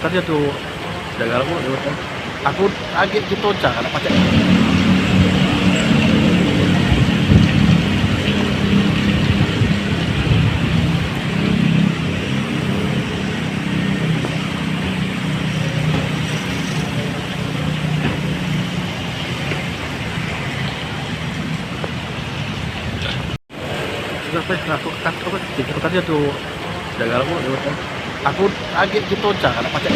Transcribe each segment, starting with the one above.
Makanya tuh jaga aku lewat kan. Aku kaget gitu karena pacar. Aku tadi tuh jaga aku lewat kan. Aku kaget gitu karena pacar.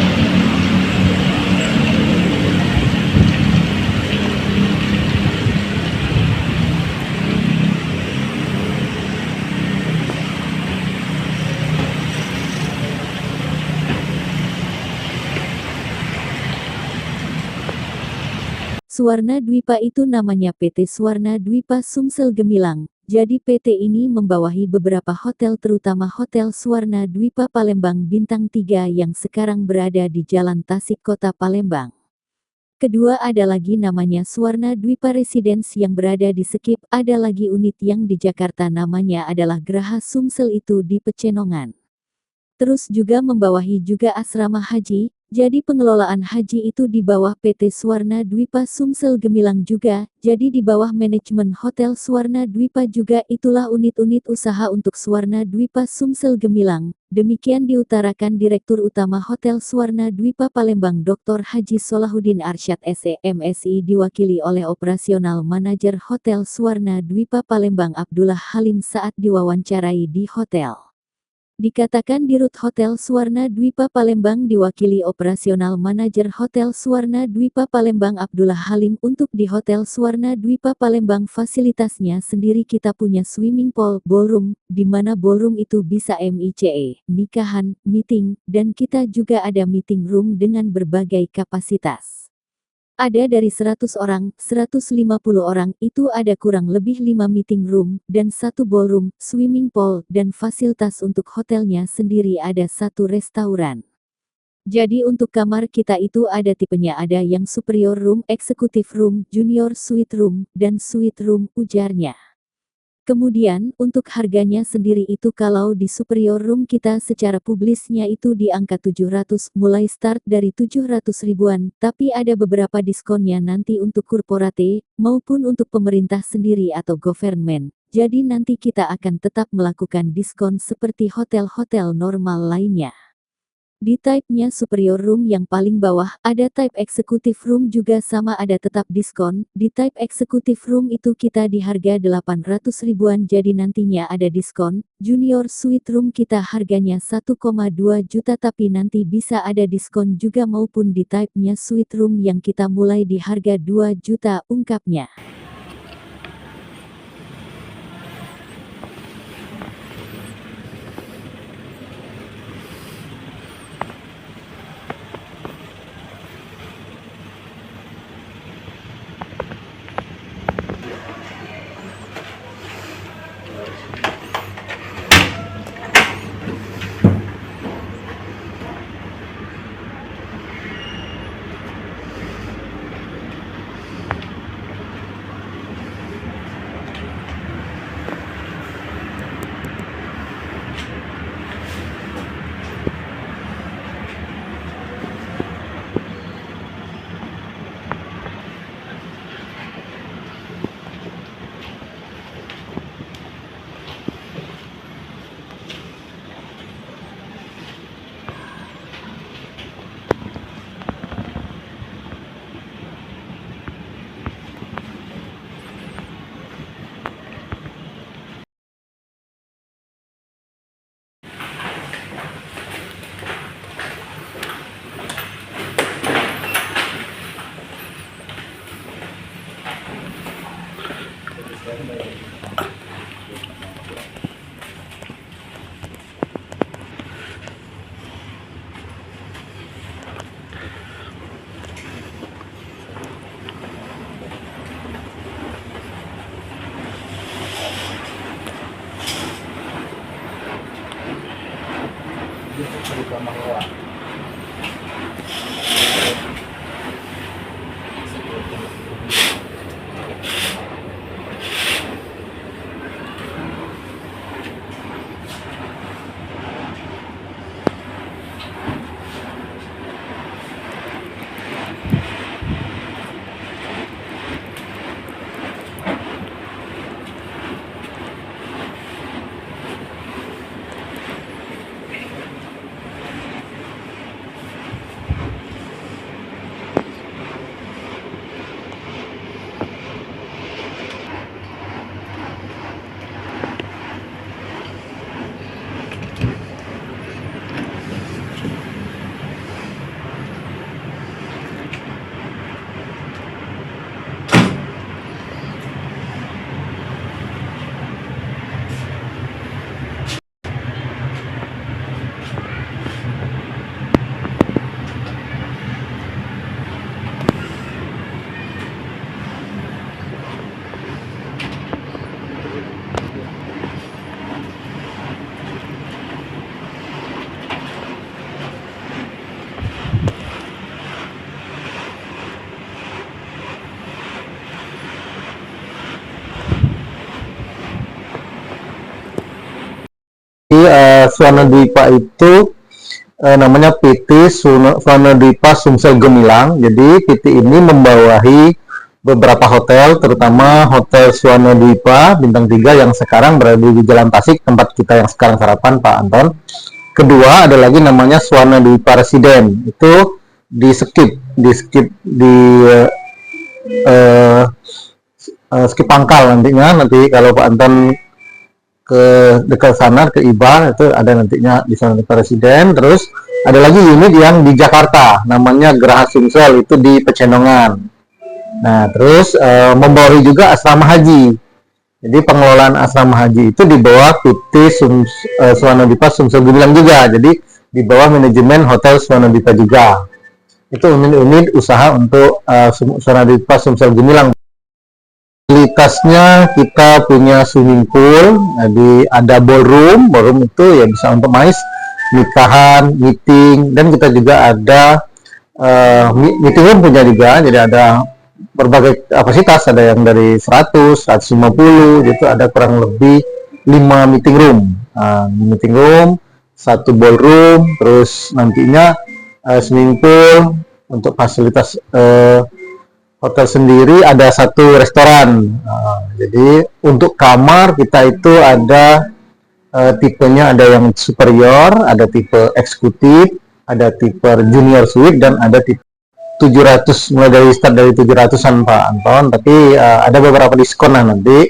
Suwarna Dwipa itu namanya PT Suwarna Dwipa Sumsel Gemilang. Jadi PT ini membawahi beberapa hotel terutama Hotel Suwarna Dwipa Palembang Bintang 3 yang sekarang berada di Jalan Tasik Kota Palembang. Kedua ada lagi namanya Suwarna Dwipa Residence yang berada di Sekip, ada lagi unit yang di Jakarta namanya adalah Geraha Sumsel itu di Pecenongan. Terus juga membawahi juga asrama haji, jadi pengelolaan haji itu di bawah PT Suwarna Dwipa Sumsel Gemilang juga, jadi di bawah manajemen Hotel Suwarna Dwipa juga itulah unit-unit usaha untuk Suwarna Dwipa Sumsel Gemilang. Demikian diutarakan Direktur Utama Hotel Suwarna Dwipa Palembang Dr. Haji Solahuddin Arsyad SE MSI diwakili oleh Operasional Manajer Hotel Suwarna Dwipa Palembang Abdullah Halim saat diwawancarai di hotel. Dikatakan Dirut Hotel Suwarna Dwipa Palembang diwakili Operasional Manajer Hotel Suwarna Dwipa Palembang Abdullah Halim untuk di Hotel Suwarna Dwipa Palembang fasilitasnya sendiri kita punya swimming pool, ballroom, di mana ballroom itu bisa MICE, nikahan, meeting, dan kita juga ada meeting room dengan berbagai kapasitas. Ada dari 100 orang, 150 orang, itu ada kurang lebih 5 meeting room, dan 1 ballroom, swimming pool, dan fasilitas untuk hotelnya sendiri ada 1 restoran. Jadi untuk kamar kita itu ada tipenya ada yang superior room, executive room, junior suite room, dan suite room, ujarnya. Kemudian, untuk harganya sendiri itu kalau di superior room kita secara publisnya itu di angka 700, mulai start dari 700 ribuan, tapi ada beberapa diskonnya nanti untuk korporate, maupun untuk pemerintah sendiri atau government. Jadi nanti kita akan tetap melakukan diskon seperti hotel-hotel normal lainnya. Di type-nya superior room yang paling bawah, ada type executive room juga sama ada tetap diskon. Di type executive room itu kita di harga 800 ribuan jadi nantinya ada diskon. Junior suite room kita harganya 1,2 juta tapi nanti bisa ada diskon juga maupun di type-nya suite room yang kita mulai di harga 2 juta ungkapnya. Swana Dwipa itu namanya PT Swana Dwipa Sumsel Gemilang. Jadi PT ini membawahi beberapa hotel, terutama Hotel Swana Dwipa Bintang 3 yang sekarang berada di Jalan Tasik, tempat kita yang sekarang sarapan, Pak Anton. Kedua ada lagi namanya Swana Dwipa Residen, itu di skip skip Pangkal nantinya. Nanti kalau Pak Anton ke dekat sana ke IBA itu ada nantinya di sana Presiden. Terus ada lagi unit yang di Jakarta namanya Geraha Sumsel, itu di Pecenongan. Nah terus membawahi juga asrama haji. Jadi pengelolaan asrama haji itu di bawah PT Swana Dwipa Sumsel Gemilang juga. Jadi di bawah manajemen Hotel Swana Dwipa juga. Itu unit-unit usaha untuk Swana Dwipa Sumsel Gemilang. Fasilitasnya kita punya swimming pool, jadi ada ballroom itu ya bisa untuk nikahan, meeting, dan kita juga ada meeting room punya juga, jadi ada berbagai kapasitas, ada yang dari 100, 150, gitu, ada kurang lebih 5 meeting room, 1 ballroom, terus nantinya swimming pool. Untuk fasilitas hotel sendiri ada 1 restoran. Jadi untuk kamar kita itu ada tipenya, ada yang superior, ada tipe eksekutif, ada tipe junior suite, dan ada tipe 700, mulai dari start dari 700-an Pak Anton. Tapi ada beberapa diskon lah nanti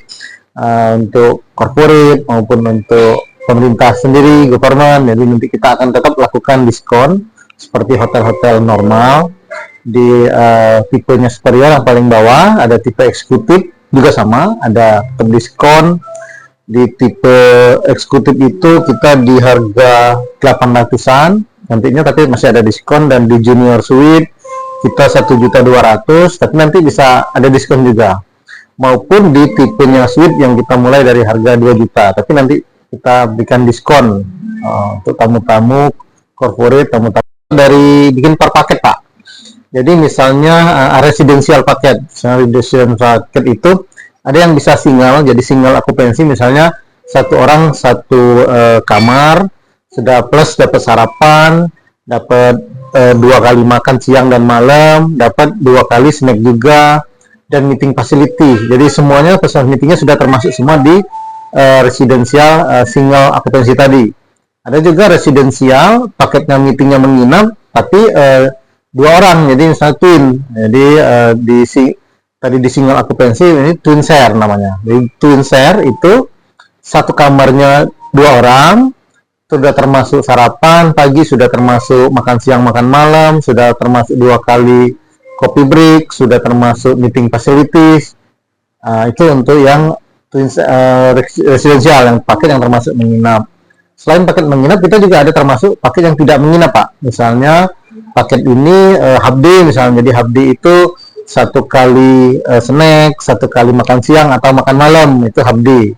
untuk corporate maupun untuk pemerintah sendiri, government. Jadi nanti kita akan tetap lakukan diskon seperti hotel-hotel normal. Di tipenya superior yang paling bawah ada tipe eksekutif juga sama, ada diskon. Di tipe eksekutif itu kita di harga 800-an nantinya, tapi masih ada diskon. Dan di junior suite kita 1.200.000, tapi nanti bisa ada diskon juga. Maupun di tipenya suite yang kita mulai dari harga 2 juta, tapi nanti kita berikan diskon untuk tamu-tamu corporate, tamu-tamu dari bikin per paket Pak. Jadi misalnya residensial paket, itu ada yang bisa single, jadi single okupansi, misalnya 1 orang 1 kamar, sudah plus dapat sarapan, dapat 2 kali makan siang dan malam, dapat 2 kali snack juga, dan meeting facility. Jadi semuanya pesan meetingnya sudah termasuk semua di residensial single okupansi tadi. Ada juga residensial paketnya meetingnya menginap, tapi 2 orang, jadi misalnya twin. Jadi tadi di single occupancy, ini twin share namanya. Jadi twin share itu 1 kamarnya 2 orang, sudah termasuk sarapan pagi, sudah termasuk makan siang makan malam, sudah termasuk 2 kali coffee break, sudah termasuk meeting facilities. Itu untuk yang twin residensial, yang paket yang termasuk menginap. Selain paket menginap, kita juga ada termasuk paket yang tidak menginap Pak. Misalnya paket ini half day misalnya, jadi half day itu 1 kali snack, 1 kali makan siang atau makan malam, itu half day.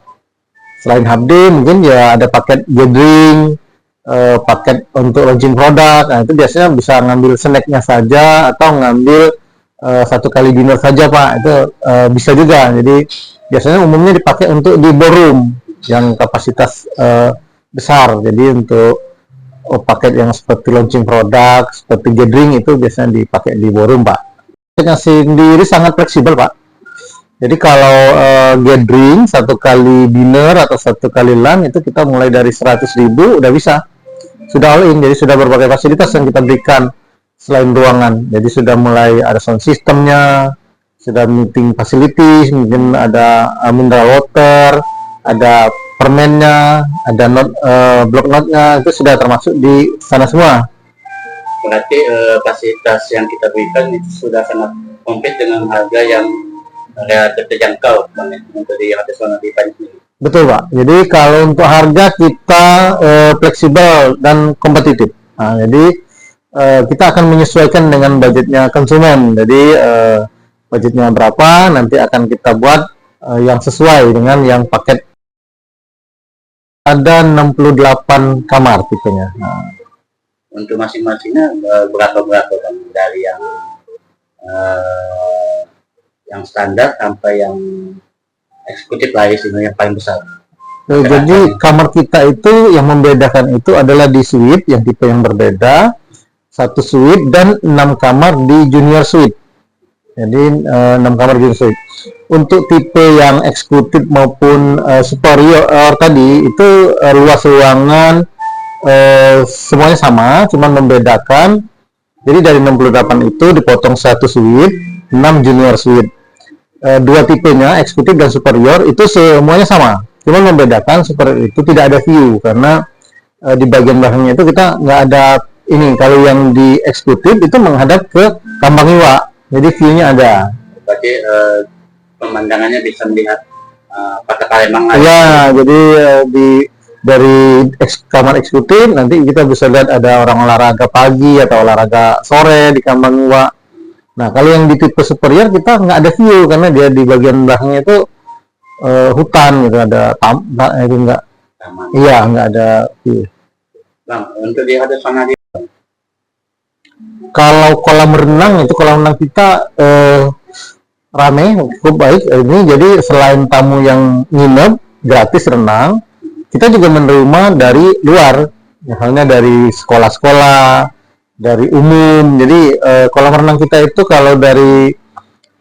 Selain half day mungkin ya ada paket gathering, paket untuk launching produk. Nah itu biasanya bisa ngambil snacknya saja atau ngambil 1 kali dinner saja Pak, itu bisa juga. Jadi biasanya umumnya dipakai untuk di ballroom yang kapasitas besar, jadi untuk paket yang seperti launching produk, seperti gathering, itu biasanya dipakai di ballroom Pak. Paketnya sendiri sangat fleksibel Pak. Jadi kalau gathering 1 kali dinner atau 1 kali lunch itu kita mulai dari 100.000 udah bisa, sudah all in. Jadi sudah berbagai fasilitas yang kita berikan selain ruangan. Jadi sudah mulai ada sound systemnya, sudah meeting facilities, mungkin ada mineral water, ada permennya, ada block note-nya, itu sudah termasuk di sana semua. Berarti fasilitas yang kita berikan itu sudah sangat komplit dengan harga yang relatif terjangkau untuk di Hotel Swana Dwipa ini. Betul Pak. Jadi kalau untuk harga kita fleksibel dan kompetitif. Nah, jadi kita akan menyesuaikan dengan budgetnya konsumen. Jadi budgetnya berapa, nanti akan kita buat yang sesuai dengan yang paket. Ada 68 kamar tipenya. Nah, untuk masing-masingnya berapa kan, dari yang standar sampai yang eksekutif lah, isinya yang paling besar. Jadi kamar kita itu yang membedakan itu adalah di suite yang tipe yang berbeda, satu suite dan 6 kamar di junior suite. Jadi 6 kamar junior suite. Untuk tipe yang eksekutif maupun superior tadi itu luas ruangan semuanya sama, cuman membedakan. Jadi dari 68 itu dipotong satu suite, 6 junior suite. Dua tipenya eksekutif dan superior itu semuanya sama. Cuma membedakan superior itu tidak ada view karena di bagian belakangnya itu kita nggak ada ini. Kalau yang di eksekutif itu menghadap ke Kambang Iwa, jadi view-nya ada. Berarti pemandangannya bisa melihat Kota Palembang. Ya, jadi dari kamar eksekutif nanti kita bisa lihat ada orang olahraga pagi atau olahraga sore di Kambang Iwa. Nah, kalau yang di tipe superior kita nggak ada view karena dia di bagian belakangnya itu hutan gitu, ada itu enggak. Iya, nggak ada view. Bang, untuk di hadap sana di Kalau kolam renang kita rame, cukup baik ini. Jadi selain tamu yang nginep gratis renang, kita juga menerima dari luar, misalnya dari sekolah-sekolah, dari umum. Jadi kolam renang kita itu kalau dari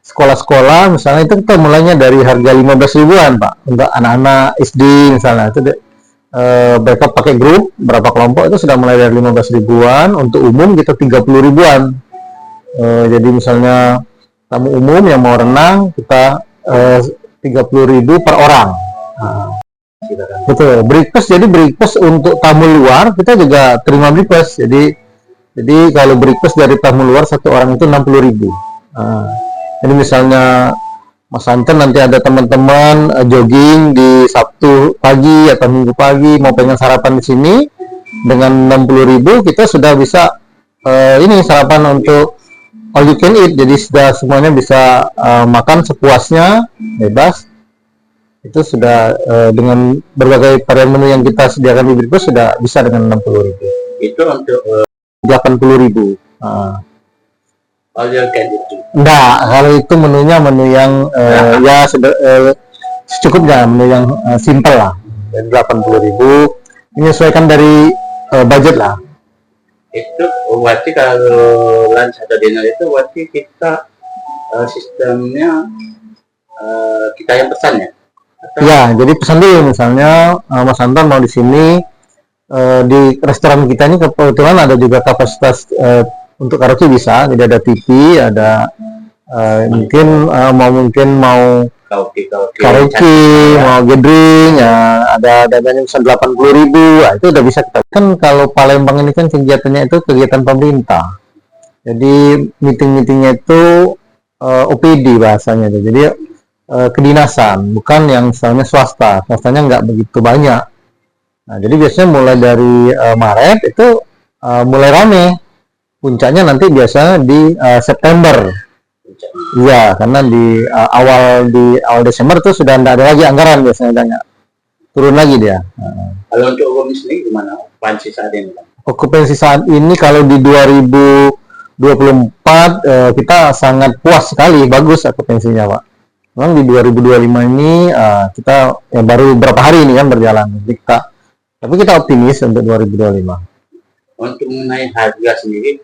sekolah-sekolah misalnya itu kita mulainya dari harga 15 ribuan Pak, untuk anak-anak SD misalnya itu mereka pakai grup berapa kelompok itu sudah mulai dari 15 ribuan. Untuk umum kita 30 ribuan. Jadi misalnya tamu umum yang mau renang kita 30.000 per orang. Betul, breakfast. Jadi breakfast untuk tamu luar kita juga terima breakfast. Jadi kalau breakfast dari tamu luar satu orang itu 60.000. Jadi misalnya Mas Anton nanti ada teman-teman jogging di Sabtu pagi atau Minggu pagi mau pengen sarapan di sini, dengan 60.000 kita sudah bisa ini sarapan untuk all you can eat. Jadi sudah semuanya bisa makan sepuasnya, bebas. Itu sudah dengan berbagai varian menu yang kita sediakan di breakfast sudah bisa dengan 60.000. itu untuk 80.000. all you can eat. Enggak, kalau itu menunya menu yang ya secukupnya, menu yang simple lah. Dan 80.000 menyesuaikan dari budget lah. Itu berarti kalau lunch atau dinner itu berarti kita sistemnya kita yang pesan ya? Atau Ya, jadi pesan dulu misalnya Mas Anton mau di sini di restoran kita ini kebetulan ada juga kapasitas untuk karaoke bisa. Jadi ada TV, ada mungkin mau karaoke, mau gathering, ya ada dananya bisa 80.000. Nah, itu udah bisa kita. Kan kalau Palembang ini kan kegiatannya itu kegiatan pemerintah. Jadi meeting-meetingnya itu OPD bahasanya. Jadi kedinasan, bukan yang misalnya swasta. Swastanya nggak begitu banyak. Nah, jadi biasanya mulai dari Maret itu mulai rame. Puncaknya nanti biasanya di September. Iya, karena di awal Desember itu sudah tidak ada lagi anggaran biasanya, turun lagi dia. kalau untuk umum sendiri gimana okupansi saat ini? Okupansi saat ini kalau di 2024 kita sangat puas sekali, bagus okupansinya Pak. Memang di 2025 ini kita baru beberapa hari ini kan berjalan, tapi kita optimis untuk 2025. Untuk mengenai harga sendiri